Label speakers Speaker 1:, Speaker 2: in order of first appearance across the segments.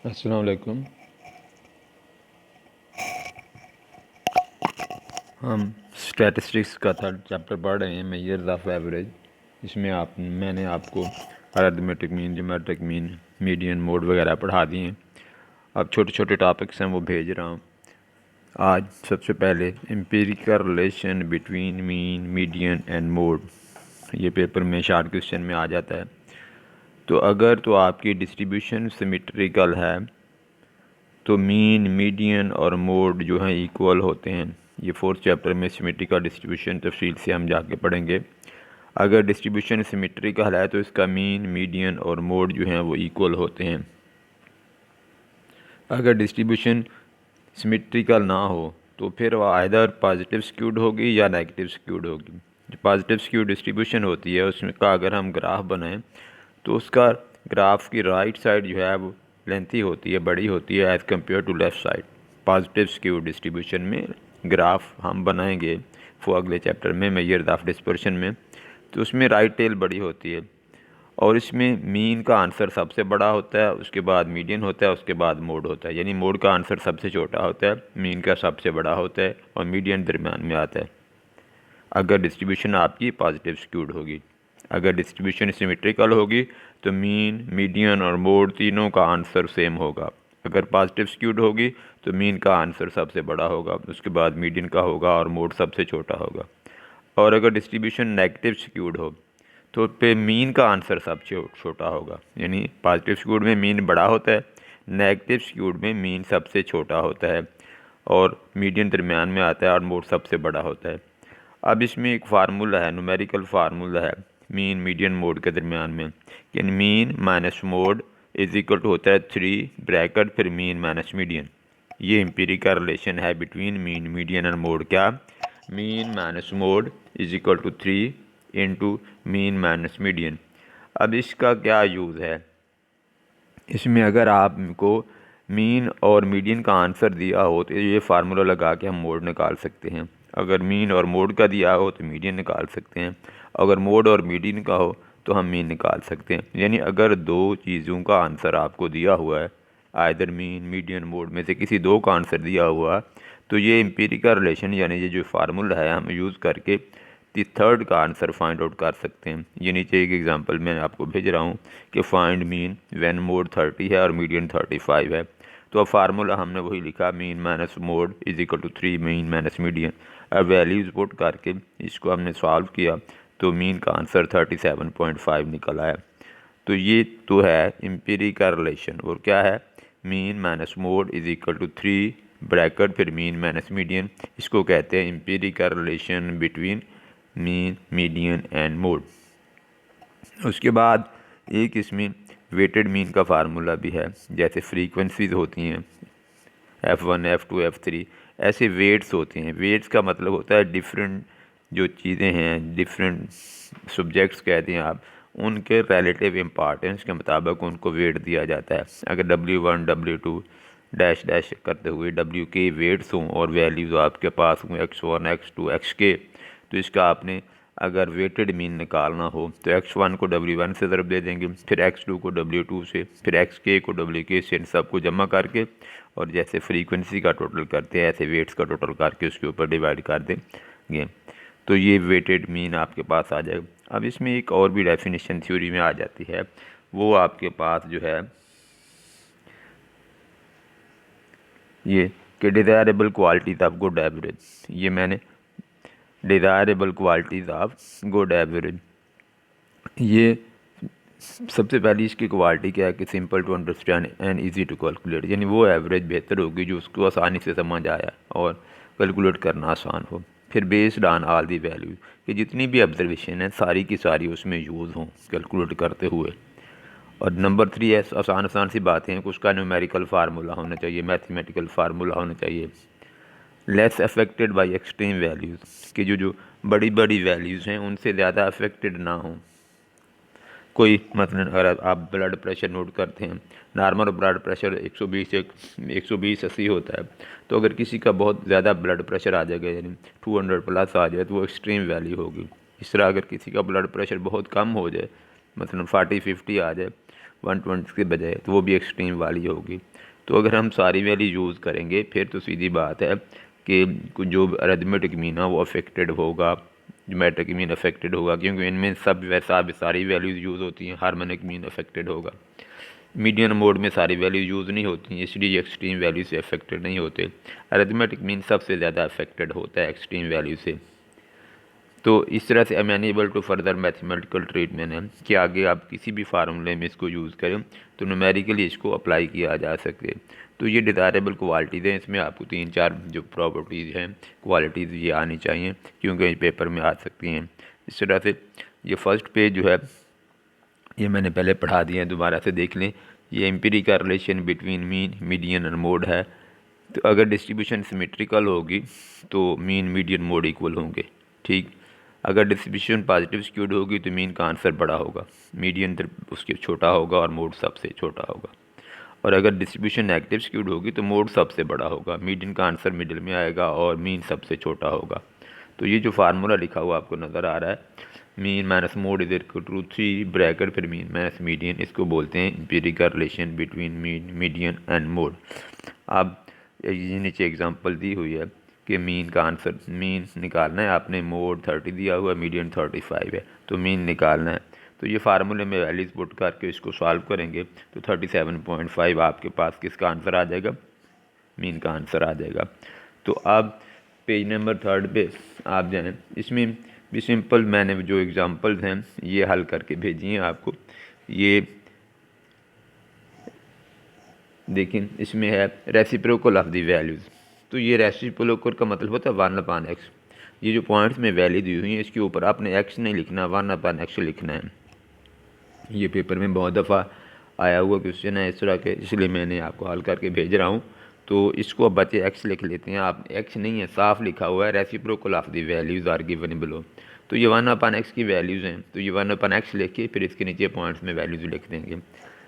Speaker 1: अस्सलाम वालेकुम। हम स्टैटिस्टिक्स का थर्ड चैप्टर पढ़ रहे हैं, मेजर्स ऑफ एवरेज। इसमें मैंने आपको arithmetic mean, geometric mean, median, mode वगैरह पढ़ा दिए हैं। अब छोटे छोटे टॉपिक्स हैं वो भेज रहा हूँ। आज सबसे पहले empirical relation between mean, median and mode. ये पेपर में शार्ट क्वेश्चन में आ जाता है। तो अगर तो आपकी डिस्ट्रीब्यूशन सिमेट्रिकल है तो मीन, मीडियन और मोड जो हैं इक्वल होते हैं। ये फोर्थ चैप्टर में सिमेट्रिकल डिस्ट्रीब्यूशन तफसील से हम जाके पढ़ेंगे। अगर डिस्ट्रीब्यूशन सिमेट्रिकल है तो इसका मीन, मीडियन और मोड जो हैं वो इक्वल होते हैं। अगर डिस्ट्रीब्यूशन सिमेट्रिकल ना हो तो फिर वह आइदर पॉजिटिव स्क्यूड होगी या नेगेटिव स्क्यूड होगी। जो पॉजिटिव स्क्यूड डिस्ट्रीब्यूशन होती है उसमें का अगर हम ग्राफ बनाएं तो उसका ग्राफ की राइट साइड जो है वो लेंथी होती है, बड़ी होती है as compare to left side. Positive skewed distribution में ग्राफ हम बनाएंगे वो अगले चैप्टर में, मेजर्स ऑफ डिस्पर्शन में, तो उसमें राइट टेल बड़ी होती है और इसमें मीन का आंसर सबसे बड़ा होता है, उसके बाद मीडियन होता है, उसके बाद मोड होता है। यानी मोड का आंसर सबसे छोटा होता है, मीन का सबसे बड़ा होता है और मीडियन दरम्यान में आता है अगर डिस्ट्रीब्यूशन आपकी पॉजिटिव स्क्यूड होगी। अगर डिस्ट्रीब्यूशन सिमेट्रिकल होगी तो मीन, मीडियन और मोड तीनों का आंसर सेम होगा। अगर पॉजिटिव स्क्यूड होगी तो मीन का आंसर सबसे बड़ा होगा, उसके बाद मीडियन का होगा और मोड सबसे छोटा होगा। और अगर डिस्ट्रीब्यूशन नेगेटिव स्क्यूड हो तो पे मीन का आंसर सबसे छोटा होगा। यानी पॉजिटिव स्क्यूड में मीन बड़ा होता है, नेगेटिव स्क्यूड में मीन सबसे छोटा होता है और मीडियन दरम्यान में आता है और मोड सबसे बड़ा होता है। अब इसमें एक फार्मूला है, न्यूमेरिकल फार्मूला है मीन, मीडियन, मोड के दरमियान में। यानी mean minus mode is equal to होता है 3 ब्रैकेट फिर मीन माइनस मीडियन। ये एम्पिरिकल रिलेशन है बिटवीन मीन, मीडियन और मोड। क्या? Mean minus mode is equal to 3 into mean minus median. अब इसका क्या यूज़ है? इसमें अगर आपको मीन और मीडियन का आंसर दिया हो तो ये फार्मूला लगा के हम मोड निकाल सकते हैं। अगर मीन और मोड का दिया हो तो मीडियन निकाल सकते हैं, अगर मोड और मीडियन का हो तो हम मीन निकाल सकते हैं। यानी अगर दो चीज़ों का आंसर आपको दिया हुआ है, आइदर मीन, मीडियन, मोड में से किसी दो का आंसर दिया हुआ, तो ये एम्पिरिकल रिलेशन यानी ये जो फार्मूला है हम यूज़ करके थर्ड का आंसर फाइंड आउट कर सकते हैं। ये नीचे एक एग्जांपल मैं आपको भेज रहा हूँ कि फाइंड मीन व्हेन मोड 30 है और मीडियन 35 है। तो अब फार्मूला हमने वही लिखा, mean minus mode is equal to 3 mean minus median. अब वैल्यूज़ पुट करके इसको हमने सॉल्व किया तो मीन का आंसर 37.5 निकल आया। तो ये तो है एम्पिरिकल रिलेशन। और क्या है? Mean minus mode is equal to 3 bracket फिर मीन माइनस मीडियन। इसको कहते हैं empirical relation between mean, median and mode. उसके बाद एक इसमें वेटेड मीन का फार्मूला भी है। जैसे फ्रीक्वेंसीज होती हैं F1, F2, F3, ऐसे वेट्स होते हैं। वेट्स का मतलब होता है डिफरेंट जो चीज़ें हैं, डिफरेंट सब्जेक्ट्स कहते हैं आप, उनके रिलेटिव इम्पॉर्टेंस के मुताबिक उनको वेट दिया जाता है। अगर W1, W2 डैश डैश करते हुए W के वेट्स हों और वैल्यूज़ आपके पास हों X1, X2, XK, तो इसका आपने अगर वेटेड मीन निकालना हो तो X1 को W1 से ज़रब दे देंगे, फिर X2 को W2 से, फिर XK को WK से, इन सबको जमा करके और जैसे फ्रीक्वेंसी का टोटल करते हैं ऐसे वेट्स का टोटल करके उसके ऊपर डिवाइड कर देंगे तो ये वेटेड मीन आपके पास आ जाएगा। अब इसमें एक और भी डेफिनेशन थ्योरी में आ जाती है, वो आपके पास जो है ये कि desirable qualities of good average. ये मैंने desirable qualities of good average, ये सबसे पहली इसकी क्वालिटी क्या है कि simple to understand and easy to calculate. यानी वो एवरेज बेहतर होगी जो उसको आसानी से समझ आया और कैलकुलेट करना आसान हो। फिर based on all the value, कि जितनी भी ऑब्जर्वेशन है सारी की सारी उसमें यूज़ हों कैलकुलेट करते हुए। और नंबर 3 है आसान आसान सी बातें हैं कि उसका न्यूमेरिकल फार्मूला होना चाहिए, मैथमेटिकल फार्मूला होना चाहिए। Less affected by extreme values, कि जो बड़ी बड़ी वैल्यूज़ हैं उनसे ज़्यादा अफेक्टेड ना हों। कोई मतलब अगर आप ब्लड प्रेशर नोट करते हैं, नॉर्मल ब्लड प्रेशर 120-80 होता है, तो अगर किसी का बहुत ज़्यादा ब्लड प्रेशर आ जाएगा यानी 200 प्लस आ जाए तो वो एक्सट्रीम वैल्यू होगी। इस तरह अगर किसी का ब्लड प्रेशर बहुत कम हो जाए, मतलब 40-50 आ जाए, 120 के बजाय, तो वो भी एक्सट्रीम वाली होगी। तो अगर हम सारी वैल्यू यूज़ करेंगे फिर तो सीधी बात है कि जो अरिथमेटिक मीन है वो अफेक्टेड होगा, ज्योमेट्रिक मीन अफेक्टेड होगा, क्योंकि इनमें सब वैसा सारी वैल्यूज़ यूज़ होती हैं। हार्मोनिक मीन अफेक्टेड होगा। मीडियन मोड में सारी वैल्यू यूज़ नहीं होती, इसलिए एक्सट्रीम वैल्यू से अफेक्टेड नहीं होते। अरिथमेटिक मीन सबसे ज़्यादा अफेक्टेड होता है एक्सट्रीम वैल्यू से। तो इस तरह से amenable to further mathematical treatment है कि आगे आप किसी भी फार्मूले में इसको यूज़ करें तो न्यूमेरिकली इसको अप्लाई किया जा सके। तो ये डिज़ायरेबल क्वालिटीज़ हैं, इसमें आपको 3-4 जो प्रॉपर्टीज़ हैं, क्वालिटीज़ ये आनी चाहिए, क्योंकि पेपर में आ सकती हैं। इस तरह से ये फर्स्ट पेज जो है ये मैंने पहले पढ़ा दिया है, दोबारा से देख लें। ये empirical relation between mean, median और मोड है। तो अगर डिस्ट्रीब्यूशन सिमेट्रिकल होगी तो मीन, मीडियन, मोड इक्वल होंगे। ठीक, अगर डिस्ट्रीब्यूशन पॉजिटिव स्क्यूड होगी तो मीन का आंसर बड़ा होगा, मीडियन उसके छोटा होगा और मोड सबसे छोटा होगा। और अगर डिस्ट्रीब्यूशन नेगेटिव स्क्यूड होगी तो मोड सबसे बड़ा होगा, मीडियन का आंसर मिडिल में आएगा और मीन सबसे छोटा होगा। तो ये जो फार्मूला लिखा हुआ आपको नज़र आ रहा है, mean minus mode is equal to 3 bracket फिर मीन माइनस मीडियन, इसको बोलते हैं empirical relation between mean, median and mode. अब ये नीचे एग्जांपल दी हुई है कि मीन का आंसर, मीन निकालना है आपने, मोड 30 दिया हुआ है, मीडियन 35 है, तो मीन निकालना है। तो ये फार्मूले में वैल्यूज पुट करके इसको सॉल्व करेंगे तो 37.5 आपके पास किसका आंसर आ जाएगा, मीन का आंसर आ जाएगा। तो अब पेज नंबर 3 पे आप जाएँ, इसमें भी सिंपल मैंने जो एग्जांपल्स हैं ये हल करके भेजी हैं आपको। ये देखिए इसमें है रेसिप्रोकल ऑफ द वैल्यूज़। तो ये रेसिप्रोकल का मतलब होता है 1/x। ये जो पॉइंट्स में वैल्यू दी हुई है इसके ऊपर आपने x नहीं लिखना, 1/x लिखना है। ये पेपर में बहुत दफ़ा आया हुआ क्वेश्चन है इस तरह के, इसलिए मैंने आपको हल करके भेज रहा हूँ। तो इसको अब बच्चे x लिख लेते हैं, आप x नहीं है, साफ लिखा हुआ है reciprocal of the values are given below. तो ये 1/x की वैल्यूज़ हैं, तो ये 1/x लिख के फिर इसके नीचे पॉइंट्स में वैल्यूज़ लिख देंगे।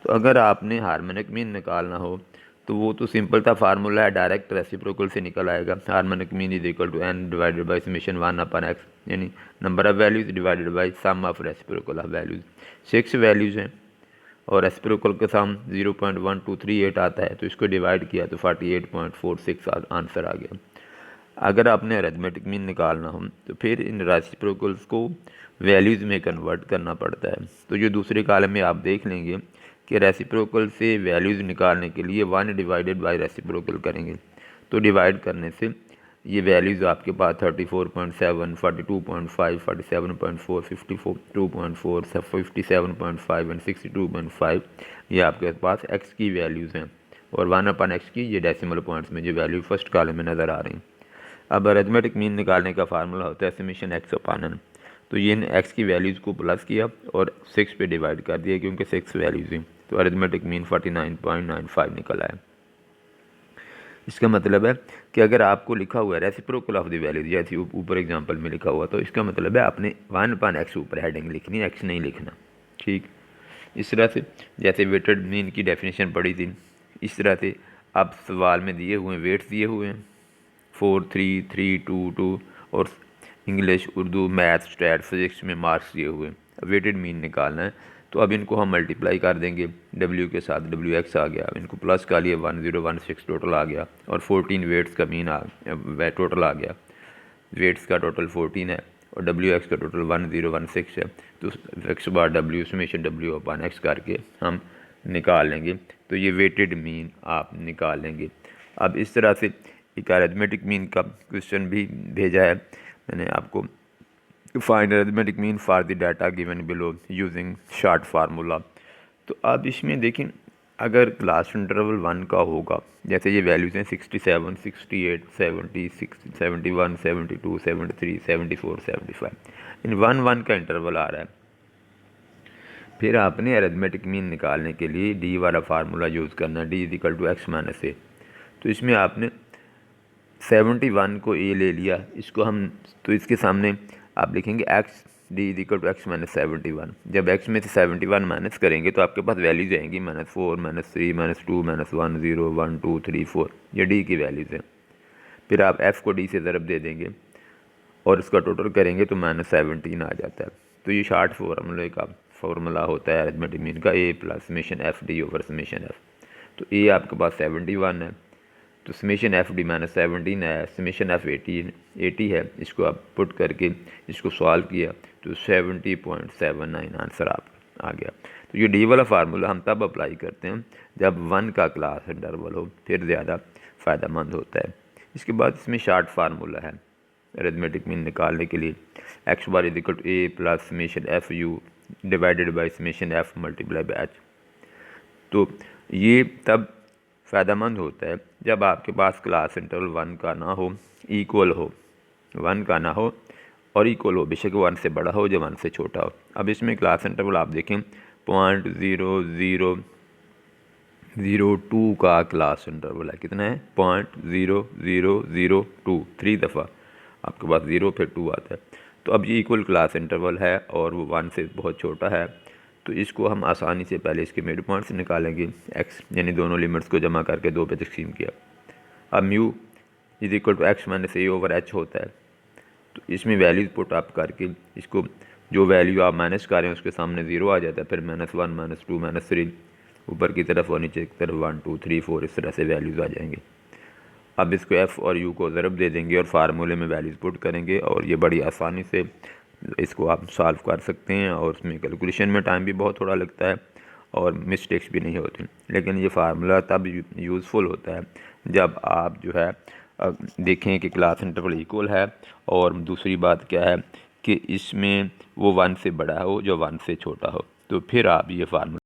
Speaker 1: तो अगर आपने हार्मोनिक मीन निकालना हो तो वो तो सिंपल था फार्मूला है, डायरेक्ट रेसिप्रोकल से निकल आएगा। Harmonic mean is equal to n divided by summation 1/x, यानी number of values divided by sum of reciprocal of values. 6 values हैं और रेसिप्रोकल का सम 0.1238 आता है, तो इसको डिवाइड किया तो 48.46 आंसर आ गया। अगर आपने अरिथमेटिक मीन निकालना हो तो फिर इन रेसिप्रोकल्स को वैल्यूज़ में कन्वर्ट करना पड़ता है। तो जो दूसरे कॉलम में आप देख लेंगे कि रेसिप्रोकल से वैल्यूज़ निकालने के लिए 1 डिवाइडेड बाय रेसिप्रोकल करेंगे, तो डिवाइड करने से ये वैल्यूज़ आपके पास 34.7, 42.5, 47.4, 52.4, 57.5 एंड 62.5 ये आपके पास x की वैल्यूज़ हैं, और 1/x की ये डेसिमल पॉइंट्स में जो वैल्यू फर्स्ट कॉलम में नज़र आ रही हैं। अब अरिथमेटिक मीन निकालने का फार्मूला होता है समेशन x अपॉन n। तो ये x की वैल्यूज़ को प्लस किया और 6 पे डिवाइड कर दिया, क्योंकि 6 वैल्यूज़ हैं, तो अरिथमेटिक मीन 49.95 निकल आया। इसका मतलब है कि अगर आपको लिखा हुआ है रेसिप्रोकल ऑफ द वैल्यूज, जैसे ऊपर एग्जांपल में लिखा हुआ, तो इसका मतलब है आपने 1/x ऊपर हेडिंग लिखनी है, x नहीं लिखना। ठीक, इस तरह से जैसे वेटेड मीन की डेफिनेशन पढ़ी थी, इस तरह से आप सवाल में दिए हुए वेट्स दिए हुए हैं 4, 3, 3, 2, 2, और English, Urdu, math, stat, physics में मार्क्स दिए हुए हैं। वेटेड मीन निकालना है, तो अब इनको हम मल्टीप्लाई कर देंगे w के साथ, WX आ गया, अब इनको प्लस का लिए 1016 टोटल आ गया, और 14 वेट्स का मीन टोटल आ गया। वेट्स का टोटल 14 है और WX का टोटल 1016 है, तो x बार W summation W upon x करके हम निकाल लेंगे। तो ये वेटेड मीन आप निकाल लेंगे। अब इस तरह से एक अरिथमेटिक मीन का क्वेश्चन भी भेजा है मैंने आपको, find arithmetic mean for the data given below using short formula. तो अब इसमें देखें, अगर लास्ट इंटरवल 1 का होगा, जैसे ये वैल्यूज़ हैं 67, 68, 70, 71, 72, 73, 74, 75, इन 1 का इंटरवल आ रहा है। फिर आपने अरिथमेटिक मीन निकालने के लिए डी वाला फार्मूला यूज़ करना है, D is equal to X minus A. तो इसमें आपने 71 को ए ले लिया, इसको हम, तो इसके सामने आप लिखेंगे X, D is equal to X minus 71। जब एक्स में से 71 माइनस करेंगे तो आपके पास वैल्यूज आएंगी -4, -3, -2, -1, 0, 1, 2, 3, 4, ये डी की वैल्यूज़ हैं। फिर आप एफ़ को डी से ज़रब दे देंगे और इसका टोटल करेंगे तो -17 आ जाता है। तो ये शॉर्ट फार्मूले का फार्मूला होता है अरिथमेटिक मीन का A plus summation F D over summation F. तो ए आपके पास 71 है, तो समेशन एफ डी माइनस 17 है, समेशन एफ 80 है। इसको आप पुट करके इसको सॉल्व किया तो 70.79 आंसर आपका आ गया। तो ये डी वाला फार्मूला हम तब अप्लाई करते हैं जब 1 का क्लास इंटरवल हो, फिर ज़्यादा फ़ायदेमंद होता है। इसके बाद इसमें शार्ट फार्मूला है अरिथमेटिक मीन निकालने के लिए, X bar is equal to A plus summation F U divided by summation F multiply by H. तो ये तब फ़ायदेमंद होता है जब आपके पास क्लास इंटरवल 1 का ना हो, इक्वल हो, 1 का ना हो और इक्वल हो, बेशक 1 से बड़ा हो या 1 से छोटा हो। अब इसमें क्लास इंटरवल आप देखें 0.0002 का क्लास इंटरवल है, कितना है 0.0002, 3 दफ़ा आपके पास 0 फिर 2 आता है। तो अब ये इक्वल क्लास इंटरवल है और वो 1 से बहुत छोटा है, तो इसको हम आसानी से पहले इसके मिड पॉइंट से निकालेंगे x, यानी दोनों लिमिट्स को जमा करके 2 पे तकसीम किया। अब mu is equal to X minus A over H होता है, तो इसमें वैल्यूज पुट अप करके इसको जो वैल्यू आप माइनस कर रहे हैं उसके सामने 0 आ जाता है, फिर -1 -2 -3 ऊपर की तरफ और नीचे की तरफ 1 2 3 4 इस तरह से वैल्यूज़ आ जाएंगे। अब इसको एफ़ और यू को ज़रब दे देंगे और फार्मूले में वैल्यूज़ पुट करेंगे और ये बड़ी आसानी से इसको आप सॉल्व कर सकते हैं। और उसमें कैलकुलेशन में टाइम भी बहुत थोड़ा लगता है और मिस्टेक्स भी नहीं होती, लेकिन ये फार्मूला तब यूज़फुल होता है जब आप जो है देखें कि क्लास इंटरवल इक्वल है और दूसरी बात क्या है कि इसमें वो 1 से बड़ा हो जो 1 से छोटा हो, तो फिर आप ये फार्मूला